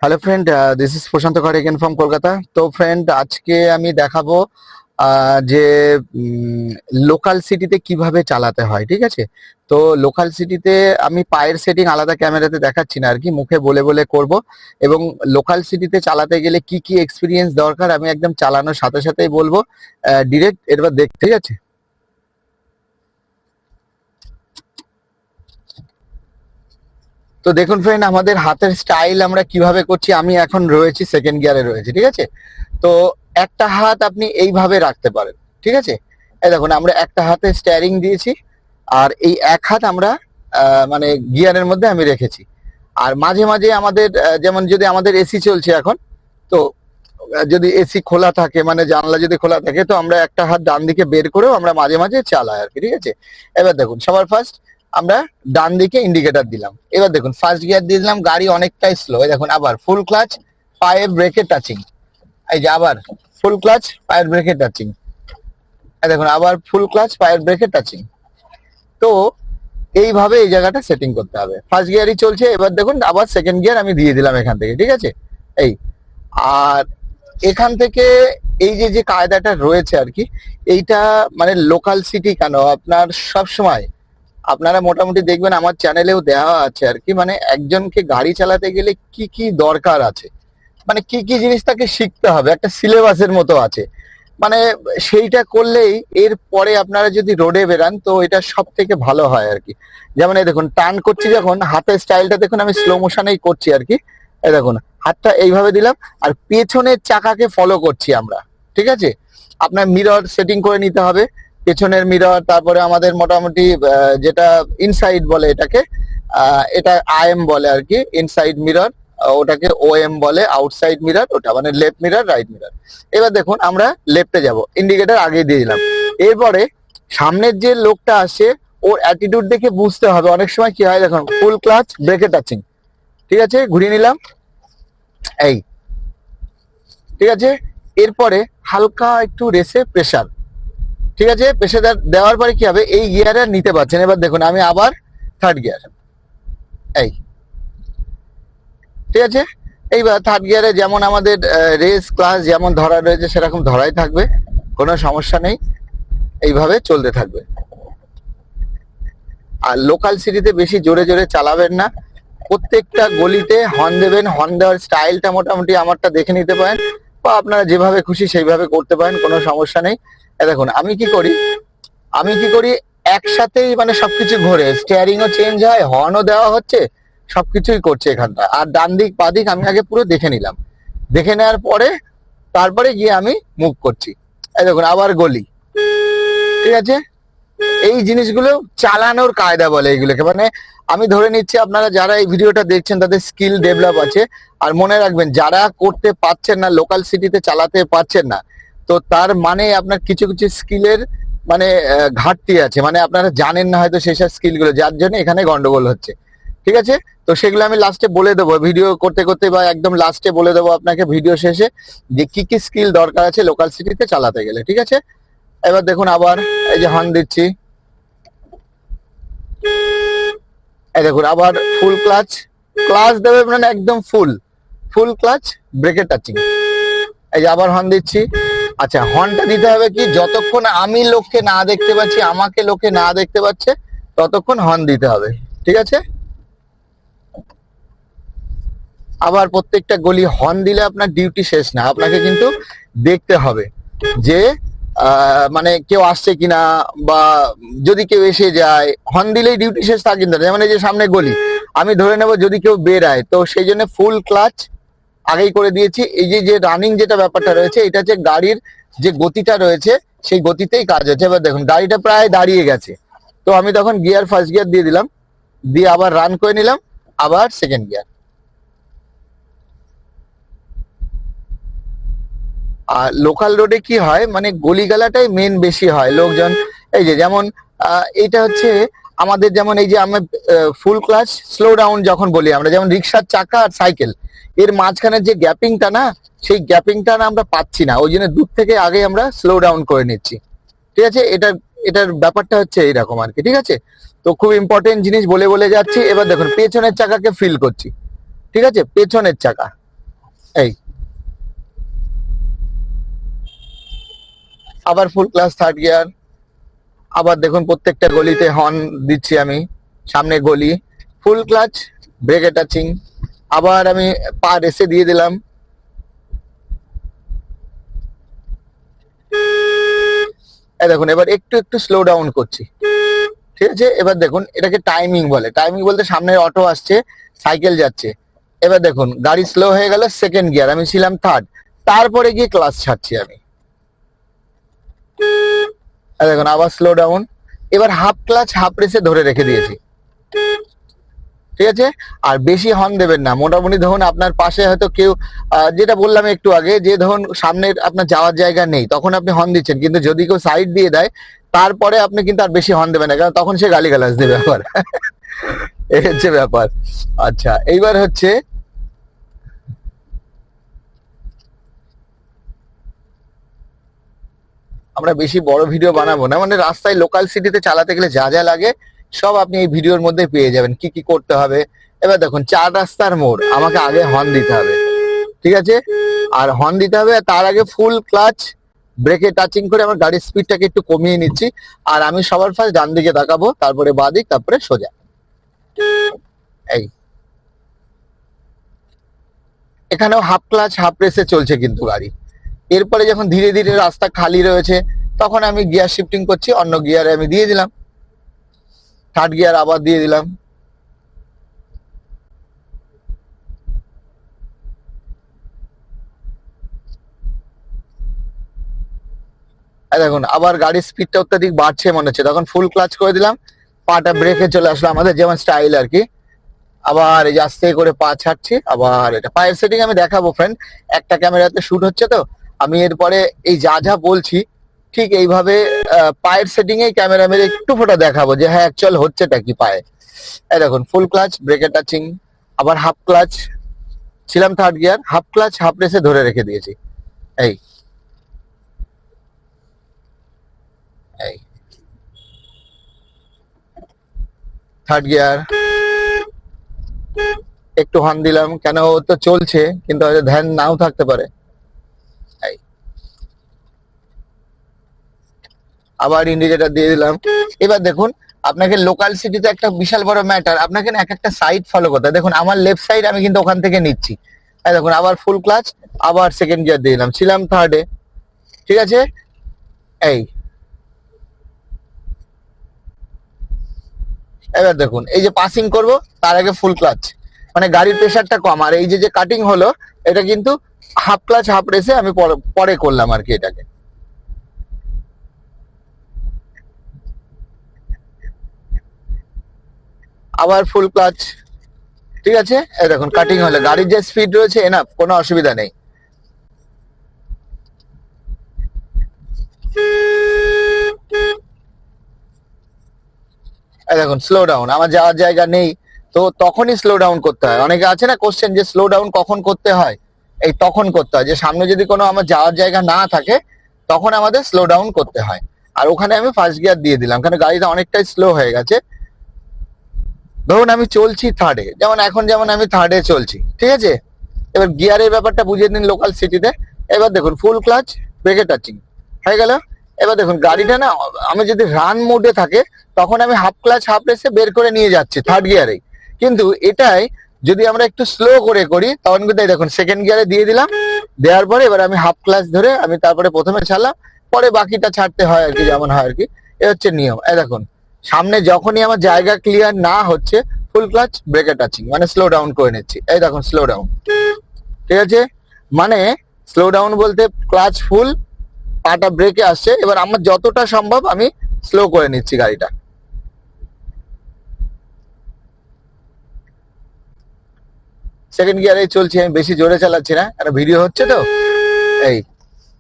Hello friend, this is প্রশান্ত খড় again from Kolkata. তো friend, আজকে আমি দেখাবো যে লোকাল সিটিতে কিভাবে চালাতে হয়। ঠিক আছে, তো লোকাল সিটিতে আমি পায়ের সেটিং আলাদা ক্যামেরাতে দেখাচ্ছি না আর কি, মুখে বলে বলে করব। এবং লোকাল সিটিতে চালাতে গেলে কি কি এক্সপিরিয়েন্স দরকার আমি একদম চালানোর সাথে সাথেই বলবো ডিরেক্ট। এবার দেখ, ঠিক আছে। তো দেখুন ফ্রেন্ড, আমাদের হাতের স্টাইল আমরা কিভাবে করছি। আমি এখন রয়েছি সেকেন্ড গিয়ারে রয়েছে, ঠিক আছে। তো একটা হাত আপনি এইভাবে রাখতে পারেন, ঠিক আছে। এই দেখুন, আমরা একটা হাতে স্টিয়ারিং দিয়েছি, আর এই এক হাত আমরা মানে গিয়ারের মধ্যে আমি রেখেছি। আর মাঝে মাঝে আমাদের যেমন যদি আমাদের এসি চলছে এখন, তো যদি এসি খোলা থাকে, মানে জানলা যদি খোলা থাকে, তো আমরা একটা হাত ডান দিকে বের করেও আমরা মাঝে মাঝে চালাই আর কি, ঠিক আছে। এবার দেখুন, সবার ফার্স্ট আমরা ডান দিকে ইন্ডিকেটর দিলাম। এবার দেখুন, ফার্স্ট গিয়ার দিয়ে দিলাম, গাড়ি অনেকটাই স্লো। দেখুন, আবার ফুল ক্লাচ, পায়ে ব্রেকে টাচিং। এই যে আবার ফুল ক্লাচ, পায়ের ব্রেকে টাচিং। দেখুন, আবার ফুল ক্লাচ, পায়ের ব্রেকে টাচিং। তো এইভাবে এই জায়গাটা সেটিং করতে হবে। ফার্স্ট গিয়ারই চলছে, এবার দেখুন আবার সেকেন্ড গিয়ার আমি দিয়ে দিলাম এখান থেকে, ঠিক আছে। এই আর এখান থেকে এই যে যে কায়দাটা রয়েছে আর কি, এইটা মানে লোকাল সিটি কেন, আপনার সব সময় আপনারা মোটামুটি দেখবেন আমার চ্যানেলেও দেওয়া আছে আর কি, মানে একজনকে গাড়ি চালাতে গেলে কি কি দরকার আছে, মানে কি কি জিনিস তাকে শিখতে হবে, একটা সিলেবাসের মতো আছে। মানে সেইটা করলেই এর পরে আপনারা যদি রোডে বেরান, তো এটা সব থেকে ভালো হয় আর কি। যেমন এই দেখুন, টার্ন করছি যখন, হাতের স্টাইলটা দেখুন, আমি স্লো মোশনেই করছি আর কি। এই দেখুন, হাতটা এইভাবে দিলাম, আর পেছনের চাকাকে ফলো করছি আমরা, ঠিক আছে। আপনার মিরর সেটিং করে নিতে হবে, পেছনের মিরর। তারপরে আমাদের মোটামুটি যেটা ইনসাইড বলে এটাকে, এটা আইএম বলে আর কি, ইনসাইড মিরর। ওটাকে ওএম বলে, আউটসাইড মিরর ওটা, মানে লেফট মিরর, রাইট মিরর। এবার দেখুন, আমরা লেফটে যাব, ইন্ডিকেটর আগে দিয়ে দিলাম। এরপরে সামনের যে লোকটা আসে, ওর অ্যাটিটিউড দেখে বুঝতে হবে। অনেক সময় কি হয় দেখুন, ফুল ক্লাচ, ব্রেকে টাচিং, ঠিক আছে, ঘুরিয়ে নিলাম, এই, ঠিক আছে। এরপরে হালকা একটু রেসে প্রেসার, ঠিক আছে। প্রেসার দেওয়ার পরে কি হবে, এই গিয়ারে নিতে পারছেন। এবার দেখুন, আমি আবার থার্ড গিয়ার, এই, ঠিক আছে। এইবার থার্ড গিয়ারে যেমন আমাদের রেস ক্লাস যেমন ধরা রয়েছে, সেরকম ধরাই থাকবে, কোনো সমস্যা নেই, এইভাবে চলতে থাকবে। আর লোকাল সিটিতে বেশি জোরে জোরে চালাবেন না, প্রত্যেকটা গলিতে হর্ন দেবেন। হর্ন দেওয়ার স্টাইলটা মোটামুটি আমারটা দেখে নিতে পারেন, বা আপনারা যেভাবে খুশি সেইভাবে করতে পারেন, কোনো সমস্যা নেই। দেখুন, আমি কি করি একসাথেই, মানে সবকিছু ঘোরে, স্টিয়ারিংও চেঞ্জ হয়, হর্নও দেওয়া হচ্ছে, সবকিছুই করছে এখানটা। আর ডান দিক বাঁ দিক আমি আগে পুরো দেখে নিলাম, দেখে নেওয়ার পরে তারপরে গিয়ে আমি মুভ করছি। এই দেখুন, আবার গলি, ঠিক আছে। এই জিনিসগুলো চালানোর কায়দা বলে এগুলোকে। মানে আমি ধরে নিচ্ছি আপনারা যারা এই ভিডিওটা দেখছেন তাদের স্কিল ডেভেলপ আছে। আর মনে রাখবেন, যারা করতে পারছেন না, লোকাল সিটিতে চালাতে পারছেন না, তো তার মানে আপনার কিছু কিছু স্কিলের মানে ঘাটতি আছে, মানে আপনারা জানেন না হয়তো সেই সব স্কিলগুলো, যার জন্য এখানে গন্ডগোল হচ্ছে, ঠিক আছে। তো সেগুলো আমি লাস্টে বলে দেবো, ভিডিও করতে করতে, বা একদম লাস্টে বলে দেবো আপনাকে ভিডিও শেষে, যে কি কি স্কিল দরকার আছে লোকাল সিটিতে চালাতে গেলে, ঠিক আছে। এবার দেখুন, আবার এই যে হর্ন দিচ্ছি, এই দেখুন, আবার ফুল ক্লাচ, ক্লাচ দেবে মানে একদম ফুল ফুল ক্লাচ, ব্রেকে টাচিং। এই যে আবার হর্ন দিচ্ছি। আচ্ছা, হর্নটা দিতে হবে কি, যতক্ষণ আমি লোককে না দেখতে পাচ্ছি, আমাকে লোকে না দেখতে পাচ্ছে, ততক্ষণ হর্ন দিতে হবে, ঠিক আছে। আবার প্রত্যেকটা গলি হর্ন দিলে আপনার ডিউটি শেষ না, আপনাকে কিন্তু দেখতে হবে যে মানে কেউ আসছে কিনা, বা যদি কেউ এসে যায়, হর্ন দিলেই ডিউটি শেষ তা কিন্তু না। যেমন এই যে সামনে গলি, আমি ধরে নেব যদি কেউ বেরায়, তো সেই জন্য ফুল ক্লাচ আগেই করে দিয়েছি। এই যে যে রানিং যেটা ব্যাপারটা রয়েছে, এটা হচ্ছে গাড়ির যে গতিটা রয়েছে, সেই গতিতেই কাজ হচ্ছে। এবার দেখুন, গাড়িটা প্রায় দাঁড়িয়ে গেছে, তো আমি তখন গিয়ার ফার্স্ট গিয়ার দিয়ে দিলাম, দিয়ে আবার রান করে নিলাম, আবার সেকেন্ড গিয়ার। আর লোকাল রোডে কি হয়, মানে গলিগালাটাই মেন বেশি হয় লোকজন। এই যে যেমন এইটা হচ্ছে আমাদের, যেমন এই যে আমরা ফুল ক্লাচ স্লো ডাউন যখন বলি আমরা, যেমন রিক্সার চাকা আর সাইকেল, এর মাঝখানে যে গ্যাপিংটা না, সেই গ্যাপিংটা না আমরা পাচ্ছি না, ওই জন্য দূর থেকে আগে আমরা স্লো ডাউন করে নিচ্ছি, ঠিক আছে। এটার ব্যাপারটা হচ্ছে এইরকম আর কি, ঠিক আছে। তো খুব ইম্পর্টেন্ট জিনিস বলে বলে যাচ্ছি। এবার দেখুন, পেছনের চাকাকে ফিল করছি, ঠিক আছে, পেছনের চাকা, এই আবার ফুল ক্লাচ থার্ড গিয়ার। আবার দেখুন প্রত্যেকটা গলিতে হর্ন দিচ্ছি আমি, সামনে গলি, ফুল ক্লাচ, ব্রেকে টাচিং। আবার আমি পা রেসে দিয়ে দিলাম। এই দেখুন এবার একটু একটু স্লো ডাউন করছি, ঠিক আছে। এবার দেখুন এটাকে টাইমিং বলে। টাইমিং বলতে সামনে অটো আসছে, সাইকেল যাচ্ছে। এবার দেখুন গাড়ি স্লো হয়ে গেল, সেকেন্ড গিয়ার, আমি ছিলাম থার্ড, তারপরে গিয়ে ক্লাচ ছাড়ছি আমি। দেখুন আবার স্লো ডাউন। এবার হাফ ক্লাচ হাফ রেসে ধরে রেখে দিয়েছি, ঠিক আছে। আর বেশি হর্ন দেবেন না। মোটামুটি ধরুন আপনার পাশে হয়তো কেউ, যেটা বললাম একটু আগে, যে ধরুন সামনের আপনার যাওয়ার জায়গা নেই, তখন আপনি হর্ন দিচ্ছেন, কিন্তু যদি কেউ সাইড দিয়ে দেয় তারপরে আপনি কিন্তু আর বেশি হর্ন দেবেন না, কারণ তখন সে গালিগালাজ দেবে আবার। এই হচ্ছে ব্যাপার। আচ্ছা, এইবার হচ্ছে আমরা বেশি বড় ভিডিও বানাবো না, মানে রাস্তায় লোকাল সিটিতে চালাতে গেলে যা যা লাগে সব আপনি এই ভিডিওর মধ্যে পেয়ে যাবেন, কি কি করতে হবে। এবার দেখুন 4 রাস্তার মোড়, আমাকে আগে হর্ন দিতে হবে, ঠিক আছে। আর হর্ন দিতে হবে, তার আগে ফুল ক্লাচ ব্রেকে টাচিং করে আমার গাড়ির স্পিডটাকে একটু কমিয়ে নিচ্ছি। আর আমি সবার ফার্স্ট ডান দিকে তাকাবো, তারপরে বাঁ দিক, তারপরে সোজা। এই এখানেও হাফ ক্লাচ হাফ রেসে চলছে কিন্তু গাড়ি। এরপরে যখন ধীরে ধীরে রাস্তা খালি রয়েছে, তখন আমি গিয়ার শিফটিং করছি, অন্য গিয়ারে আমি দিয়ে দিলাম, থার্ড গিয়ার আবার দিয়ে দিলাম। দেখুন আবার গাড়ির স্পিডটা অত্যাধিক বাড়ছে মনে হচ্ছে, তখন ফুল ক্লাচ করে দিলাম, পাটা ব্রেকে চলে আসলো, আমাদের যেমন স্টাইল আর কি। আবার এই যে আস্তে করে পা ছাড়ছি। আবার এটা পায়ের সেটিং আমি দেখাবো ফ্রেন্ড, একটা ক্যামেরাতে শুট হচ্ছে তো, আমি এরপরে এই যা যা বলছি ঠিক এইভাবে পায়ের সেটিং এ ক্যামেরা মেরে একটু ফোটা দেখাবো যে হ্যাঁ অ্যাকচুয়াল হচ্ছেটা কি পায়ে। এই দেখুন ফুল ক্লাচ ব্রেকে টাচিং, আবার হাফ ক্লাচ, ছিলাম third gear, half clutch half রেসে ধরে রেখে দিয়েছি। এই এই থার্ড গিয়ার, একটু হর্ন দিলাম, কেন ও তো চলছে কিন্তু হয়তো ধ্যান নাও থাকতে পারে। এই আবার ইন্ডিকেটর দিয়ে দিলাম। এবার দেখুন আপনাকে লোকাল সিটিতে একটা বিশাল বড় ম্যাটার, আপনাকে না এক একটা সাইড ফলো করতে হয়। দেখুন আমার লেফট সাইড আমি কিন্তু ওখান থেকে নিচ্ছি। এই দেখুন আবার ফুল ক্লাচ, আবার সেকেন্ড গিয়ার দিয়ে দিলাম, ছিলাম থার্ডে, ঠিক আছে। এই এবার দেখুন এই যে পাসিং করব, তার আগে ফুল ক্লাচ, মানে গাড়ির প্রেশারটা কম। আর এই যে যে কাটিং হলো, এটা কিন্তু হাফ ক্লাচ হাফ রেসে আমি পরে করলাম আর কি এটাকে। আবার ফুল ক্লাচ, ঠিক আছে। এই দেখুন কাটিং হলে গাড়ির যে স্পিড রয়েছে এনাফ, কোনো অসুবিধা নেই। এই দেখুন স্লো ডাউন, আমার যাওয়ার জায়গা নেই, তো তখনই স্লো ডাউন করতে হয়। অনেকে আছে না কোশ্চেন যে স্লো ডাউন কখন করতে হয়, এই তখন করতে হয়, যে সামনে যদি কোনো আমার যাওয়ার জায়গা না থাকে তখন আমাদের স্লো ডাউন করতে হয়। আর ওখানে আমি ফার্স্ট গিয়ার দিয়ে দিলাম, কারণ গাড়িটা অনেকটাই স্লো হয়ে গেছে। ধরুন আমি চলছি থার্ডে, যেমন এখন যেমন আমি থার্ডে চলছি, ঠিক আছে। এবার গিয়ারের ব্যাপারটা বুঝিয়ে নিন লোকাল সিটিতে। এবার দেখুন ফুল ক্লাচ ব্রেকে টাচিং হয়ে গেল। এবার দেখুন গাড়িটা না, আমি যদি রান মোডে থাকে তখন আমি হাফ ক্লাচ হাফ রেসে বের করে নিয়ে যাচ্ছি থার্ড গিয়ারে, কিন্তু এটাই যদি আমরা একটু স্লো করে করি তখন কিন্তু এই দেখুন সেকেন্ড গিয়ারে দিয়ে দিলাম, দেওয়ার পরে এবার আমি হাফ ক্লাচ ধরে আমি তারপরে প্রথমে ছাড়লাম, পরে বাকিটা ছাড়তে হয় আর কি, যেমন হয় আর কি। এ হচ্ছে নিয়ম। এই দেখুন সামনে যখনই আমার জায়গা ক্লিয়ার না হচ্ছে, ফুল ক্লাচ ব্রেকে টাচিং, মানে স্লো ডাউন করে নিচ্ছি। এই দেখুন স্লো ডাউন, ঠিক আছে। মানে স্লো ডাউন বলতে ক্লাচ ফুল, পাটা ব্রেকে আসছে, এবার আমার যতটা সম্ভব আমি স্লো করে নিচ্ছি গাড়িটা। সেকেন্ড গিয়ারে চলছি, আমি বেশি জোরে চালাচ্ছি না, একটা ভিডিও হচ্ছে তো। এই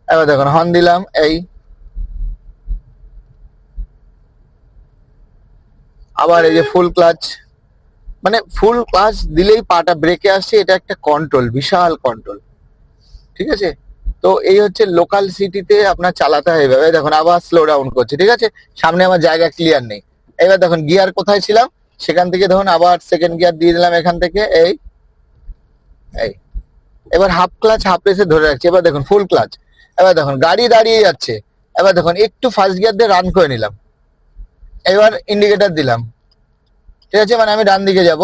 এবার দেখুন হর্ন দিলাম। এই আবার এই যে ফুল ক্লাচ, মানে ফুল ক্লাচ দিলেই পাটা ব্রেকে আসছে, এটা একটা কন্ট্রোল, বিশাল কন্ট্রোল, ঠিক আছে। তো এই হচ্ছে লোকাল সিটিতে আপনার চালাতে হয় এভাবে। দেখুন আবার স্লো ডাউন করছে, ঠিক আছে, সামনে আমার জায়গা ক্লিয়ার নেই। এবার দেখুন গিয়ার কোথায় ছিলাম সেখান থেকে দেখুন আবার সেকেন্ড গিয়ার দিয়ে দিলাম এখান থেকে। এই এই এবার হাফ ক্লাচ হাফ রেসে ধরে রাখছি, এবার দেখুন ফুল ক্লাচ, এবার দেখুন গাড়ি দাঁড়িয়ে যাচ্ছে, এবার দেখুন একটু ফার্স্ট গিয়ার দিয়ে রান করে নিলাম, এবার ইন্ডিকেটর দিলাম, ঠিক আছে, মানে আমি ডান দিকে যাব।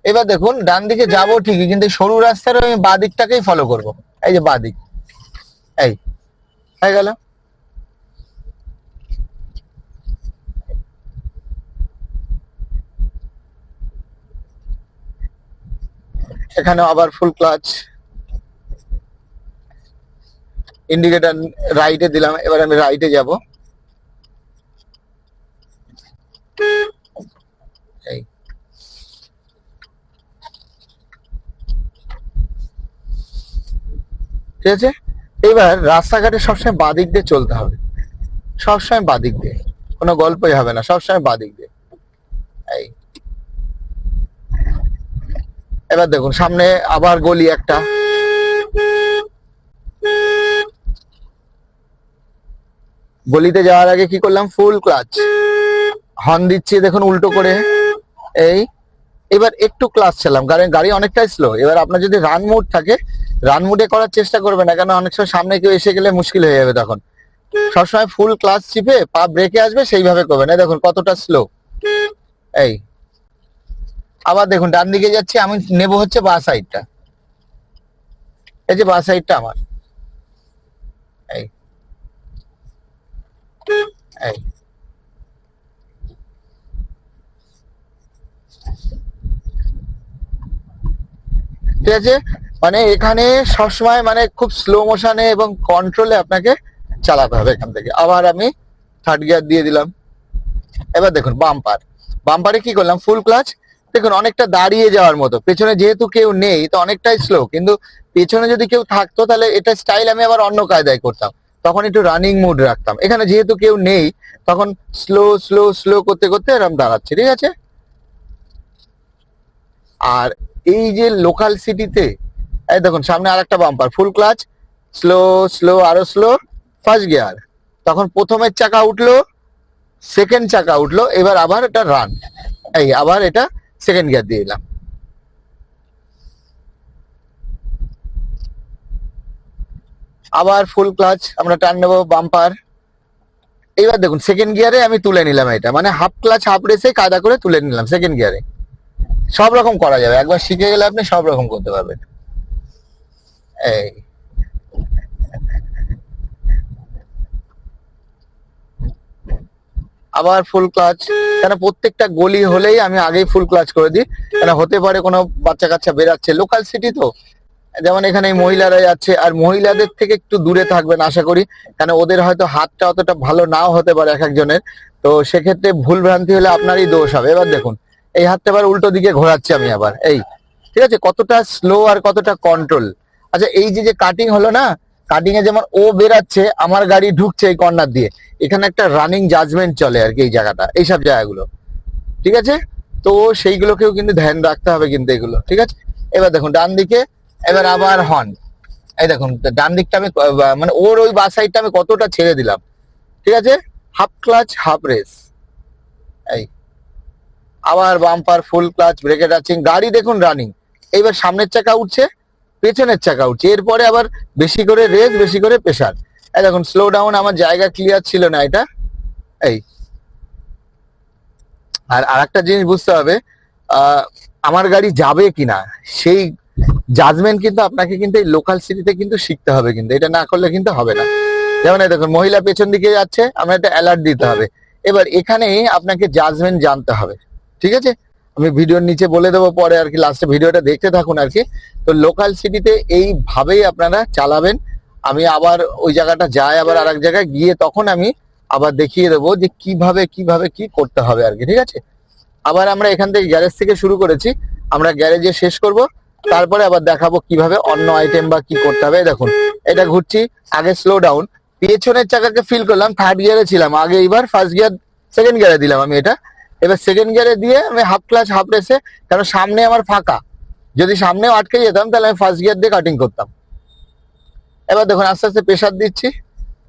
এবার দেখুন ডান দিকে যাব ঠিকই, কিন্তু সরু রাস্তার আমি বাঁ দিকটাকেই ফলো করব, এই যে বাঁ দিক, এই হয়ে গেল। এখানে আবার ফুল ক্লাচ, ইন্ডিকেটর রাইটে দিলাম, এবার আমি রাইটে যাব, এই ঠিক আছে। এবার রাস্তাঘাটে সবসময় বাদিক দিয়ে চলতে হবে, সবসময় বাদিক দিয়ে, কোনো গল্পই হবে না, সবসময় বাদিক দিয়ে। এই এবার দেখুন সামনে আবার গলি একটা, গলিতে যাওয়ার আগে কি করলাম, ফুল ক্লাচ, হর্ন দিচ্ছি দেখুন উল্টো করে, এই এবার একটু ক্লাচ চালাম, কারণ গাড়ি অনেকটাই স্লো। এবার আপনার যদি রান মোড থাকে, রান মোডে করার চেষ্টা করবেন না, কেন অনেক সময় সামনে কেউ এসে গেলে মুশকিল হয়ে যাবে তখন। সবসময় ফুল ক্লাচ চিপে পা ব্রেকে আসবে সেইভাবে করবেন, এই দেখুন কতটা স্লো। এই আবার দেখুন ডান দিকে যাচ্ছি, আমি নেব হচ্ছে বাঁ সাইডটা, এই যে বাঁ সাইডটা আমার, এই এই ঠিক আছে। মানে এখানে সবসময় মানে খুব স্লো মোশনে এবং কন্ট্রোলে আপনাকে চালাতে হবে। এখান থেকে আবার আমি থার্ড গিয়ার দিয়ে দিলাম, এবার দেখুন বাম্পার, বাম্পারে কি করলাম, ফুল ক্লাচ, দেখুন অনেকটা দাঁড়িয়ে যাওয়ার মতো, পেছনে যেহেতু কেউ নেই তো অনেকটাই স্লো, কিন্তু পেছনে যদি কেউ থাকতো তাহলে এটা স্টাইল আমি আবার অন্য কায়দায় করতাম, তখন একটু রানিং মুড রাখতাম। এখানে যেহেতু কেউ নেই তখন স্লো স্লো স্লো করতে করতে এরকম দাঁড়াচ্ছে, ঠিক আছে। আর এই যে লোকাল সিটিতে, এই দেখুন সামনে আর একটা bumper, full clutch, slow slow আরো স্লো, ফার্স্ট গিয়ার, তখন প্রথমের চাকা উঠলো, সেকেন্ড চাকা উঠলো, এবার আবার এটা রান, এই আবার এটা সেকেন্ড গিয়ার দিয়ে দিলাম, আবার ফুল ক্লাচ, আমরা টার্ন নেবো বাম্পার। এইবার দেখুন সেকেন্ড গিয়ারে আমি তুলে নিলাম, এটা মানে হাফ ক্লাচ হাফ রেসে কায়দা করে তুলে নিলাম সেকেন্ড গিয়ারে। সব রকম করা যাবে, একবার শিখে গেলে আপনি সব রকম করতে পারবেন। এই আবার ফুল ক্লাচ, কেন প্রত্যেকটা গলি হলেই আমি আগেই ফুল ক্লাচ করে দিই, কেন হতে পারে কোনো বাচ্চা কাচ্চা বেরাচ্ছে, লোকাল সিটি তো, যেমন এখানে এই মহিলারা যাচ্ছে, আর মহিলাদের থেকে একটু দূরে থাকবেন আশা করি, কেন ওদের হয়তো হাতটা অতটা ভালো নাও হতে পারে এক একজনের, তো সেক্ষেত্রে ভুল ভ্রান্তি হলে আপনারই দোষ হবে। এবার দেখুন এই হাতটা এবার উল্টো দিকে ঘোরাচ্ছি আমি আবার, এই ঠিক আছে, কতটা স্লো আর কতটা কন্ট্রোল। আচ্ছা এই যে যে কাটিং হলো না, কাটিং এ যেমন ও বেরাচ্ছে আমার গাড়ি ঢুকছে এই কর্নার দিয়ে, এখানে একটা রানিং জাজমেন্ট চলে আর কি এই জায়গাটা, এইসব জায়গাগুলো, ঠিক আছে। তো সেইগুলোকেও কিন্তু ধ্যান রাখতে হবে কিন্তু এগুলো, ঠিক আছে। এবার দেখুন ডান দিকে, এবার আবার হর্ন, এই দেখুন ডান দিকটা আমি মানে ওর ওই বাঁ সাইডটা আমি কতটা ছেড়ে দিলাম, ঠিক আছে, হাফ ক্লাচ হাফ রেস, এই আবার বাম্পার ফুল ক্লাচ ব্রেকে টাচিং, গাড়ি দেখুন রানিং, এইবার সামনের চাকা উঠছে পেছনের চাকা উঠছে, এরপরে আবার বেশি করে রেস বেশি করে প্রেসার। এই দেখুন স্লো ডাউন, আমার জায়গা ক্লিয়ার ছিল না এটা, এই আর আরেকটা জিনিস বুঝতে হবে, আমার গাড়ি যাবে কিনা সেই জাজমেন্ট কিন্তু আপনাকে কিন্তু এই লোকাল সিটিতে কিন্তু শিখতে হবে, কিন্তু এটা না করলে কিন্তু হবে না। যেমন এই দেখুন মহিলা পেছন দিকে যাচ্ছে, আমরা একটা অ্যালার্ট দিতে হবে, এবার এখানে আপনাকে জাজমেন্ট জানতে হবে, ঠিক আছে। আমি ভিডিওর নিচে বলে দেবো পরে আর কি, লাস্টে ভিডিওটা দেখতে থাকুন আর কি। তো লোকাল সিটিতে এইভাবেই আপনারা চালাবেন। আমি আবার ওই জায়গাটা যাই, আবার আরেক জায়গায় গিয়ে তখন আমি আবার দেখিয়ে দেবো যে কিভাবে কিভাবে কি করতে হবে আর কি, ঠিক আছে। আবার আমরা এখান থেকে গ্যারেজ থেকে শুরু করেছি, আমরা গ্যারেজে শেষ করব, তারপরে আবার দেখাবো কিভাবে অন্য আইটেম বা কি করতে হবে। দেখুন এটা ঘুরছি, আগে স্লো ডাউন, পেছনের চাকাকে ফিল করলাম, থার্ড গিয়ারে ছিলাম আগে, এবার ফার্স্ট গিয়ার সেকেন্ড গিয়ারে দিলাম আমি এটা, এবার সেকেন্ড গিয়ারে দিয়ে আমি হাফ ক্লাচ হাফ রেসে, কারণ সামনে আমার ফাঁকা, যদি সামনেও আটকে যেতাম তাহলে আমি ফার্স্ট গিয়ার দিয়ে কাটিং করতাম। এবার দেখুন আস্তে আস্তে প্রেসার দিচ্ছি,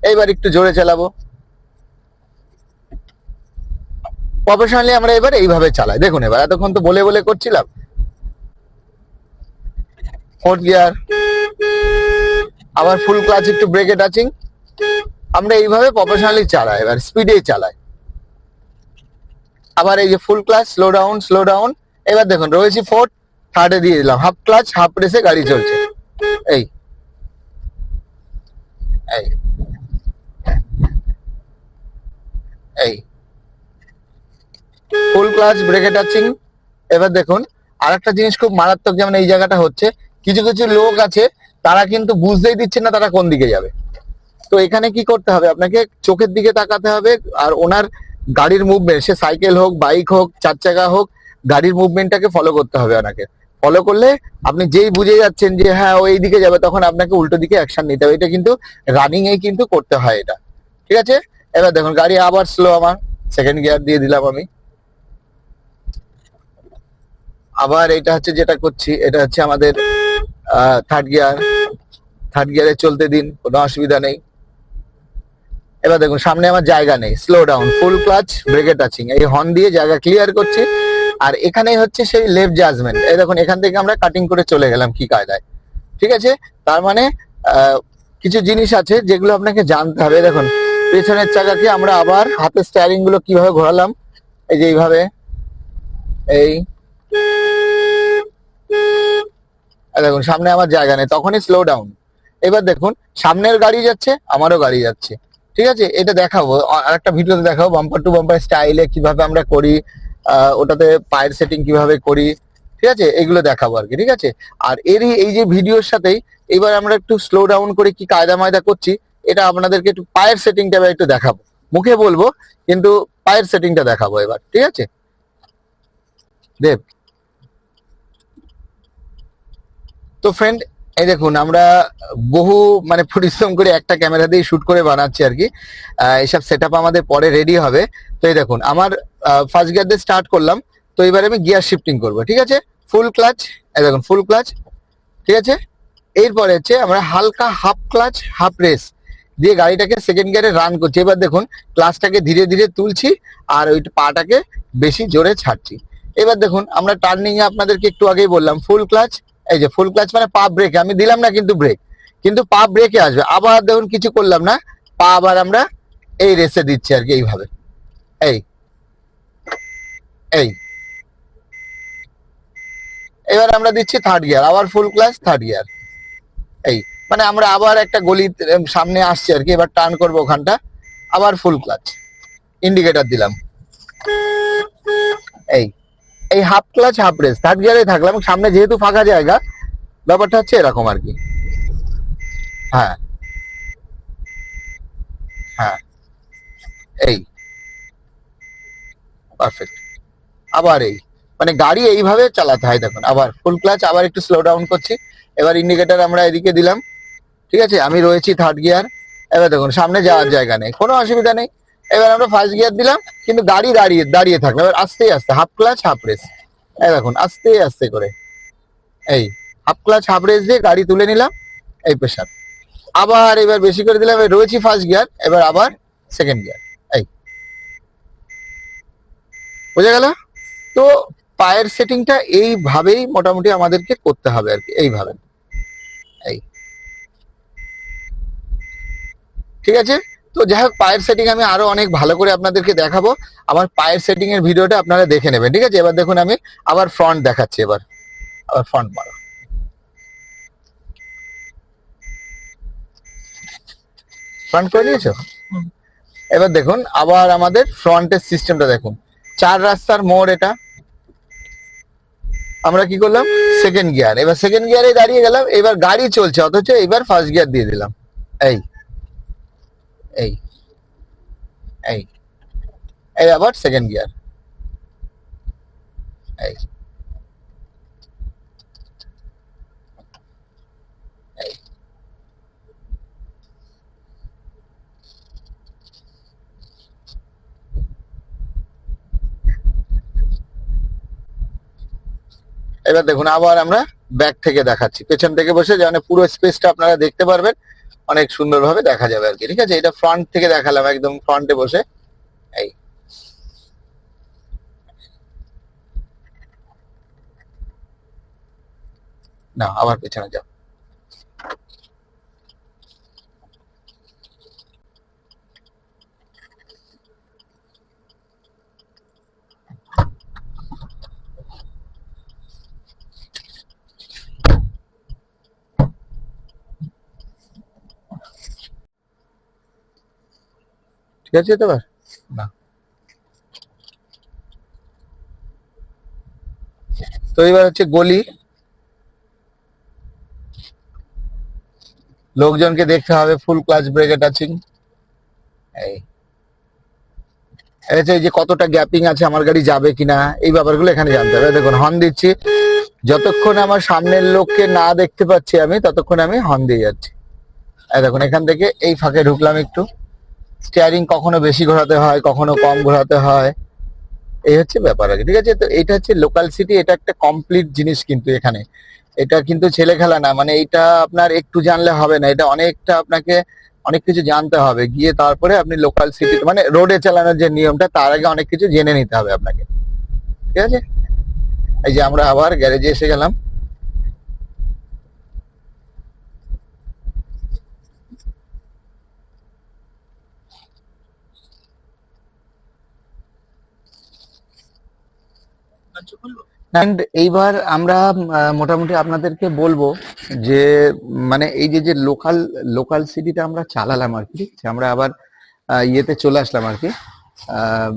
এইবার একটু জোরে চালাবো। প্রফেশনালি আমরা এবার এইভাবে চালাই, দেখুন এবার এতক্ষণ তো বলে বলে করছিলাম। ফোর্থ গিয়ার, আবার ফুল ক্লাচ একটু ব্রেকে টাচিং। আমরা এইভাবে প্রফেশনালি চালাই, এবার স্পিডেই চালাই। আবার এই যে full clutch, slow down slow down. এবার দেখুন রয়েছি ফোর্থ, থার্ডে দিয়ে দিলাম, হাফ ক্লাচ হাফ রেসে গাড়ি চলছে। এই এই এই ফুল ক্লাচ ব্রেকে টাচিং। এবার দেখুন আরেকটা জিনিস খুব মারাত্মক, যেমন এই জায়গাটা হচ্ছে, কিছু কিছু লোক আছে তারা কিন্তু বুঝতেই দিচ্ছে না তারা কোন দিকে যাবে। তো এখানে কি করতে হবে, আপনাকে চোখের দিকে তাকাতে হবে, আর ওনার গাড়ির মুভমেন্ট, সে সাইকেল হোক বাইক হোক চার চাকা হোক, গাড়ির মুভমেন্টটাকে ফলো করতে হবে ওনাকে। ফলো করলে আপনি যেই বুঝে যাচ্ছেন যে হ্যাঁ ও এই দিকে যাবে, তখন আপনাকে উল্টো দিকে অ্যাকশন নিতে হবে। এটা কিন্তু রানিং এ কিন্তু করতে হয় এটা, ঠিক আছে। এবার দেখুন গাড়ি আবার স্লো, আমার সেকেন্ড গিয়ার দিয়ে দিলাম আমি। আবার এটা হচ্ছে যেটা করছি, এটা হচ্ছে আমাদের থার্ড গিয়ার। থার্ড গিয়ারে চলতে দিন, কোনো অসুবিধা নেই। এবার দেখুন সামনে আমার জায়গা নেই, স্লো ডাউন ফুল ক্লাচ ব্রেকে টাচিং, এই হর্ন দিয়ে জায়গা ক্লিয়ার করছি। আর এখানেই হচ্ছে সেই লেফট জাজমেন্ট, এই দেখুন এখান থেকে আমরা কাটিং করে চলে গেলাম কি কায়দায়, ঠিক আছে। তার মানে কিছু জিনিস আছে যেগুলো আপনাকে জানতে হবে। দেখুন পেছনের চাকাকে আমরা আবার হাতের স্টিয়ারিং গুলো কিভাবে ঘোরালাম, এই যে এইভাবে, এই দেখুন সামনে আমার জায়গা নেই, তখনই স্লো ডাউন। এবার দেখুন সামনের গাড়ি যাচ্ছে, আমারও গাড়ি যাচ্ছে, ঠিক আছে। এটা দেখাবো আরেকটা ভিডিওতে, দেখাবো বাম্পার টু বাম্পার স্টাইলে কিভাবে আমরা করি, ওটাতে পায়ের সেটিং কিভাবে করি, ঠিক আছে, এগুলো দেখাবো আর কি, ঠিক আছে। আর এরই এই যে ভিডিওর সাথেই এবার আমরা একটু স্লো ডাউন করে কি কায়দা মায়দা করছি, এটা আপনাদেরকে একটু পায়ের সেটিংটা একটু দেখাবো, মুখে বলবো কিন্তু পায়ের সেটিংটা দেখাবো এবার, ঠিক আছে দেব। তো ফ্রেন্ড এই দেখুন আমরা বহু মানে পরিশ্রম করে একটা ক্যামেরা দিয়ে শুট করে বানাচ্ছি আর কি। এইসব সেট আপ আমাদের পরে রেডি হবে। তো এই দেখুন আমার ফার্স্ট গিয়ার দিয়ে স্টার্ট করলাম। তো এবার আমি গিয়ার শিফটিং করবো, ঠিক আছে। ফুল ক্লাচ, এই দেখুন ফুল ক্লাচ, ঠিক আছে। এরপরে হচ্ছে আমরা হালকা হাফ ক্লাচ হাফ রেস দিয়ে গাড়িটাকে সেকেন্ড গিয়ারে রান করছি। এবার দেখুন ক্লাচটাকে ধীরে ধীরে তুলছি আর ওই পাটাকে বেশি জোরে ছাড়ছি। এবার দেখুন আমরা টার্নিং এ আপনাদেরকে একটু আগেই বললাম ফুল ক্লাচ, এই যে ফুল ক্লাচ মানে পা ব্রেকে আমি দিলাম না কিন্তু ব্রেক, কিন্তু পা ব্রেকে আসবে। আবার দেখুন কিছু করলাম না, পা আবার আমরা এই রেসে দিচ্ছি আর কি, এইভাবে, এই এই এবার আমরা দিচ্ছি থার্ড গিয়ার, আবার ফুল ক্লাচ থার্ড গিয়ার, এই মানে আমরা আবার একটা গলি সামনে আসছি আর কি। এবার টার্ন করবো ওখানটা, আবার ফুল ক্লাচ, ইন্ডিকেটর দিলাম, এই এই half clutch half race third গিয়ারে থাকলাম, সামনে যেহেতু ফাঁকা জায়গা, ব্যাপারটা হচ্ছে এরকম আর কি। হ্যাঁ হ্যাঁ এই পারফেক্ট। আবার এই মানে গাড়ি এইভাবে চালাতে হয়। দেখুন আবার ফুল ক্লাচ, আবার একটু স্লো ডাউন করছি। এবার ইন্ডিকেটর আমরা এদিকে দিলাম, ঠিক আছে। আমি রয়েছি থার্ড গিয়ার। এবার দেখুন সামনে যাওয়ার জায়গা নেই, কোনো অসুবিধা নেই। এবার আমরা ফার্স্ট গিয়ার দিলাম, কিন্তু গাড়ি দাঁড়িয়ে দাঁড়িয়ে থাকলো। এবার আস্তে আস্তে হাফ ক্লাচ হাফ রেস, এই দেখুন আস্তে আস্তে করে, এই হাফ ক্লাচ হাফ রেস দিয়ে গাড়ি তুলে নিলাম, এই প্রেশার। আবার এবার বেশি করে দিলাম, রয়েছি ফার্স্ট গিয়ার, এবার আবার সেকেন্ড গিয়ার, এই বোঝা গেল। তো পায়ের সেটিংটা এইভাবেই মোটামুটি আমাদেরকে করতে হবে আর কি, এইভাবে, এই ঠিক আছে। তো যাই হোক পায়ের সেটিং আমি আরো অনেক ভালো করে আপনাদেরকে দেখাবো, আমার পায়ের সেটিং এর ভিডিওটা আপনারা দেখে নেবেন, ঠিক আছে। এবার দেখুন আমি আবার ফ্রন্ট দেখাচ্ছি, এবার আবার ফ্রন্ট মারো, ফ্রন্ট করে নিয়েছো। এবার দেখুন আবার আমাদের ফ্রন্টের সিস্টেমটা দেখুন, চার রাস্তার মোড় এটা, আমরা কি করলাম সেকেন্ড গিয়ার, এবার সেকেন্ড গিয়ারে দাঁড়িয়ে গেলাম, এবার গাড়ি চলছে অথচ এবার ফার্স্ট গিয়ার দিয়ে দিলাম, এই এই এই এই আবার সেকেন্ড গিয়ার, এই এই এবার দেখুন আবার আমরা ব্যাক থেকে দেখাচ্ছি, পেছন থেকে বসে, যেন পুরো স্পেসটা আপনারা দেখতে পারবেন, অনেক সুন্দরভাবে দেখা যাবে আর কি, ঠিক আছে। এটা ফ্রন্ট থেকে দেখালাম, একদম ফ্রন্টে বসে, এই না আবার পেছনে যাও, ঠিক আছে তো? না, তো এবার হচ্ছে গলি, লোকজনকে দেখতে হবে ফুল ক্লাচ ব্রেকে টাচিং। এই এই যে কতটা গ্যাপিং আছে, আমার গাড়ি যাবে কিনা, এই ব্যাপারগুলো এখানে জানতে হবে। দেখুন হর্ন দিচ্ছি, যতক্ষণ আমার সামনের লোককে না দেখতে পাচ্ছি আমি, ততক্ষণ আমি হর্ন দিয়ে যাচ্ছি। এই দেখুন এখান থেকে এই ফাঁকে ঢুকলাম একটু। স্টিয়ারিং কখনো বেশি ঘোরাতে হয়, কখনো কম ঘোরাতে হয়, এই হচ্ছে ব্যাপার আর কি। ঠিক আছে, তো এটা হচ্ছে লোকাল সিটি, এটা একটা কমপ্লিট জিনিস কিন্তু এখানে। এটা কিন্তু ছেলে খেলা না, মানে এটা আপনার একটু জানলে হবে না, এটা অনেকটা আপনাকে অনেক কিছু জানতে হবে, গিয়ে তারপরে আপনি লোকাল সিটি মানে রোডে চালানোর যে নিয়মটা, তার আগে অনেক কিছু জেনে নিতে হবে আপনাকে। ঠিক আছে, এই যে আমরা আবার গ্যারেজে এসে গেলাম। অ্যান্ড এইবার আমরা মোটামুটি আপনাদেরকে বলবো যে মানে এই যে যে লোকাল লোকাল সিটিটা আমরা চালালাম আর কি, ঠিক আছে, আমরা আবার ইয়েতে চলে আসলাম আর কি,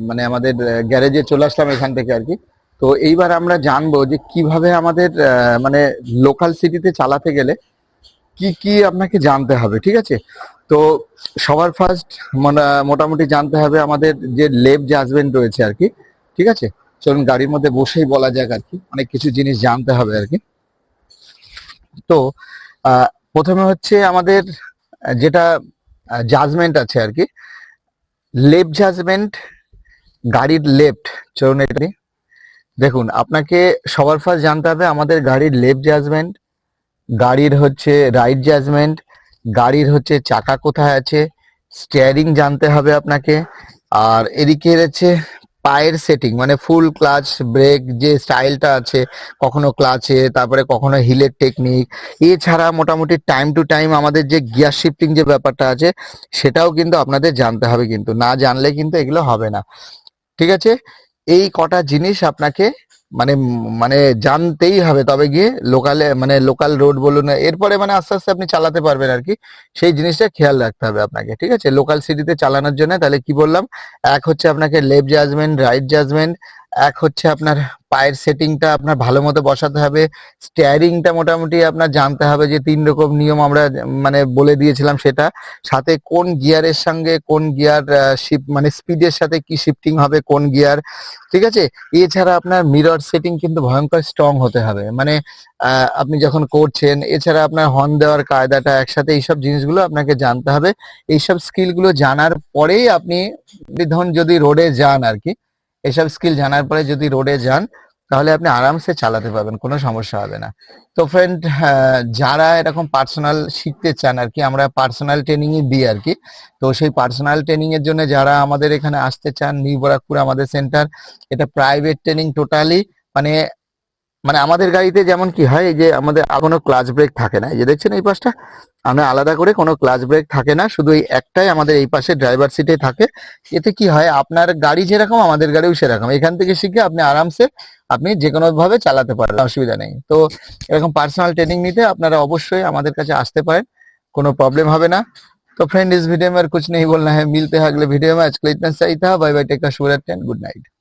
মানে আমাদের গ্যারেজে চলে আসলাম এখান থেকে আর কি। তো এইবার আমরা জানবো যে কিভাবে আমাদের মানে লোকাল সিটিতে চালাতে গেলে কি কি আপনাকে জানতে হবে। ঠিক আছে, তো সবার ফার্স্ট মোটামুটি জানতে হবে আমাদের যে লেফট জাজমেন্ট রয়েছে আর কি। ঠিক আছে, চলুন গাড়ির মধ্যে বসেই বলা যাক আর কি, অনেক কিছু জিনিস জানতে হবে আর কি। তো প্রথমে হচ্ছে আমাদের যেটা জাজমেন্ট আছে আর কি, লেফট জাজমেন্ট, গাড়ির লেফট। চলুন এটা নিই। দেখুন আপনাকে সবার ফার্স্ট জানতে হবে আমাদের গাড়ির লেফট জাজমেন্ট, গাড়ির হচ্ছে রাইট জাজমেন্ট, গাড়ির হচ্ছে চাকা কোথায় আছে, স্টিয়ারিং জানতে হবে আপনাকে, আর এদিকে হচ্ছে পায়ের সেটিং, মানে ফুল ক্লাচ ব্রেক যে স্টাইলটা আছে, কখনো ক্লাচে, তারপরে কখনো হিলের টেকনিক। এছাড়া মোটামুটি টাইম টু টাইম আমাদের যে গিয়ার শিফটিং যে ব্যাপারটা আছে, সেটাও কিন্তু আপনাদের জানতে হবে, কিন্তু না জানলে কিন্তু এগুলো হবে না। ঠিক আছে, এই কটা জিনিস আপনাকে মানে মানে জানতেই হবে, তবে গিয়ে লোকালে মানে লোকাল রোড বলুন, এরপরে মানে আস্তে আস্তে আপনি চালাতে পারবেন আর কি। সেই জিনিসটা খেয়াল রাখতে হবে আপনাকে। ঠিক আছে, লোকাল সিটিতে চালানোর জন্য তাহলে কি বললাম, এক হচ্ছে আপনাকে লেফট জাজমেন্ট, রাইট জাজমেন্ট, এক হচ্ছে আপনার পায়ের সেটিংটা আপনার ভালো মতো বসাতে হবে, স্টিয়ারিংটা মোটামুটি আপনার জানতে হবে, যে 3 রকম নিয়ম আমরা মানে বলে দিয়েছিলাম সেটা, সাথে কোন গিয়ারের সঙ্গে কোন গিয়ার শিফট মানে স্পিডের সাথে কি শিফটিং হবে কোন গিয়ার। ঠিক আছে, এছাড়া আপনার মিরর সেটিং কিন্তু ভয়ঙ্কর স্ট্রং হতে হবে, মানে আপনি যখন করছেন, এছাড়া আপনার হর্ন দেওয়ার কায়দাটা একসাথে, এইসব জিনিসগুলো আপনাকে জানতে হবে। এইসব স্কিলগুলো জানার পরেই আপনি ধরুন যদি রোডে যান আর কি, এসব স্কিল জানার পরে যদি রোডে যান, তাহলে আপনি আরামসে চালাতে পারবেন, কোনো সমস্যা হবে না। তো ফ্রেন্ড, যারা এরকম পার্সোনাল শিখতে চান আর কি, আমরা পার্সোনাল ট্রেনিংই দিই আর কি। তো সেই পার্সোনাল ট্রেনিং এর জন্য যারা আমাদের এখানে আসতে চান, নিউ ব্যারাকপুর আমাদের সেন্টার, এটা প্রাইভেট ট্রেনিং টোটালি। মানে মানে আমাদের গাড়িতে যেমন কি হয়, এই যে আমাদের কোনো ক্লাচ ব্রেক থাকে না, এই যে দেখছেন এই পাশটা, আমরা আলাদা করে কোনো ক্লাচ ব্রেক থাকে না, শুধু এই একটাই আমাদের এই পাশে ড্রাইভার সিটে থাকে। এতে কি হয়, আপনার গাড়ি যেরকম আমাদের গাড়িও সেরকম, এখান থেকে শিখে আপনি আরামসে আপনি যে কোনো ভাবে চালাতে পারেন, অসুবিধা নেই। তো এরকম পার্সোনাল ট্রেনিং নিতে আপনারা অবশ্যই আমাদের কাছে আসতে পারেন, কোনো प्रॉब्लम হবে না। तो फ्रेंड, इस वीडियो में और कुछ नहीं बोलना है, मिलते हैं अगले वीडियो में। आज के लिए इतना सही था। बाय बाय, टेक केयर, शुभ रात्रि, गुड नाइट।